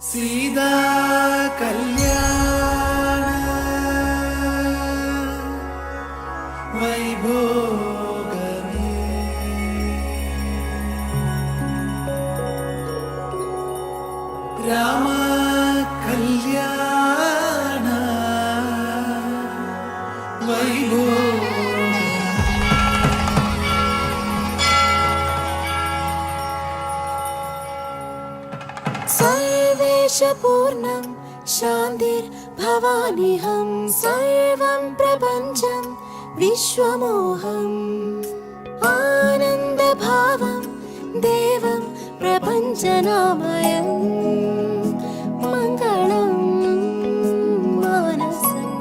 സീതാ കല്യാണ വൈഭോഗമേ രാമ കല്യാണ വൈഭോഗമേ सर्वेशपूर्णं शान्तिर्भवानिहं सर्वं प्रपञ्चं विश्वमोहम् आनन्दभावं देवं प्रपञ्चनामयं मङ्गलं मानसम्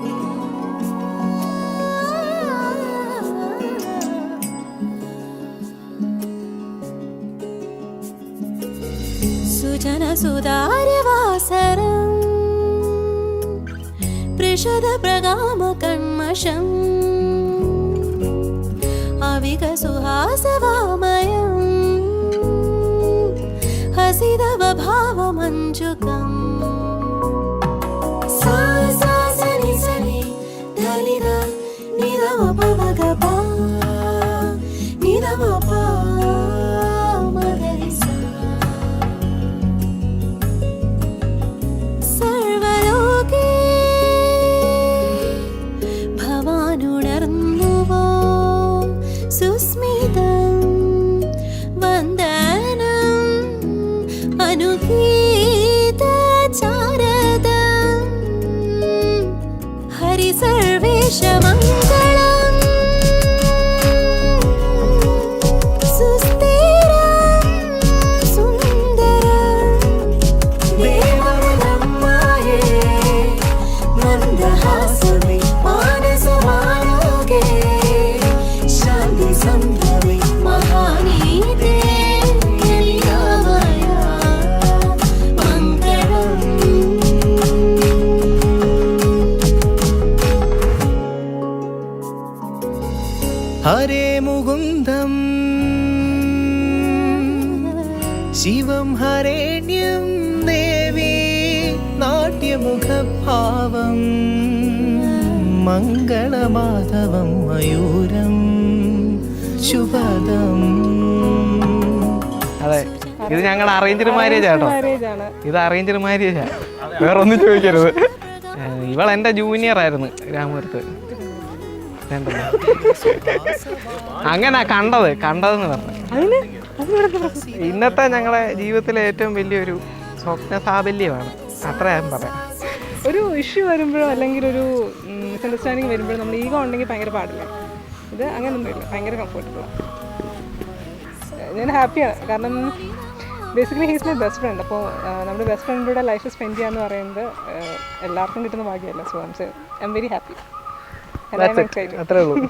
सुजनसुदार्यवासरम् पृषदप्रगामकण्मषम् अविकसुहासवामयम् हसितवभावमञ्जुकम् सा सा सनि सनि धलिद निदमपमगपा निदमपा സുസ്മിതം വന്ദനം അനുഗീത ചാരദം ഹരി സർവേശ മംഗളം സുസ്ഥിരം സുന്ദരം ദേവനമ്മായേ മന്ദഹാസമേ മാനസമാനോകേ संभवे महानीते लीलामय मङ्गलम् हरे मुकुन्दं शिवं हरेण्यं देवी नाट्यमुखभावं मङ्गलमाधवं मयूरं ശുഭദം. അതെ, ഇത് ഞങ്ങളുടെ അറേഞ്ച്ഡ് മാരേജ് ആട്ടോ. ഇത് അറേഞ്ച്ഡ് മാരേജാ, വേറെ ഒന്നും ചോദിക്കരുത്. ഇവൾ എൻ്റെ ജൂനിയർ ആയിരുന്നു രാമപുരത്ത്. അങ്ങനെ കണ്ടതെന്ന് പറഞ്ഞു. ഇന്നത്തെ ഞങ്ങളെ ജീവിതത്തിലെ ഏറ്റവും വലിയൊരു സ്വപ്ന സാഫല്യമാണ്, അത്ര ഞാൻ പറയാം. ഒരു ഇഷ്യൂ വരുമ്പോഴോ അല്ലെങ്കിൽ ഒരു മിസ്അണ്ടർസ്റ്റാൻഡിങ് വരുമ്പോഴോ നമ്മൾ ഈഗോ ഉണ്ടെങ്കിൽ ഭയങ്കര പാടില്ല. ഇത് അങ്ങനെയൊന്നുമില്ല, ഭയങ്കര കംഫർട്ടബിളാണ്. ഞാൻ ഹാപ്പിയാണ്, കാരണം basically he's my best friend. അപ്പോൾ നമ്മുടെ ബെസ്റ്റ് ഫ്രണ്ടിലൂടെ ലൈഫ് സ്പെൻഡ് ചെയ്യാന്ന് പറയുന്നത് എല്ലാവർക്കും കിട്ടുന്ന ഭാഗ്യമല്ല. So I am very happy. അത്രേ ഉള്ളൂ.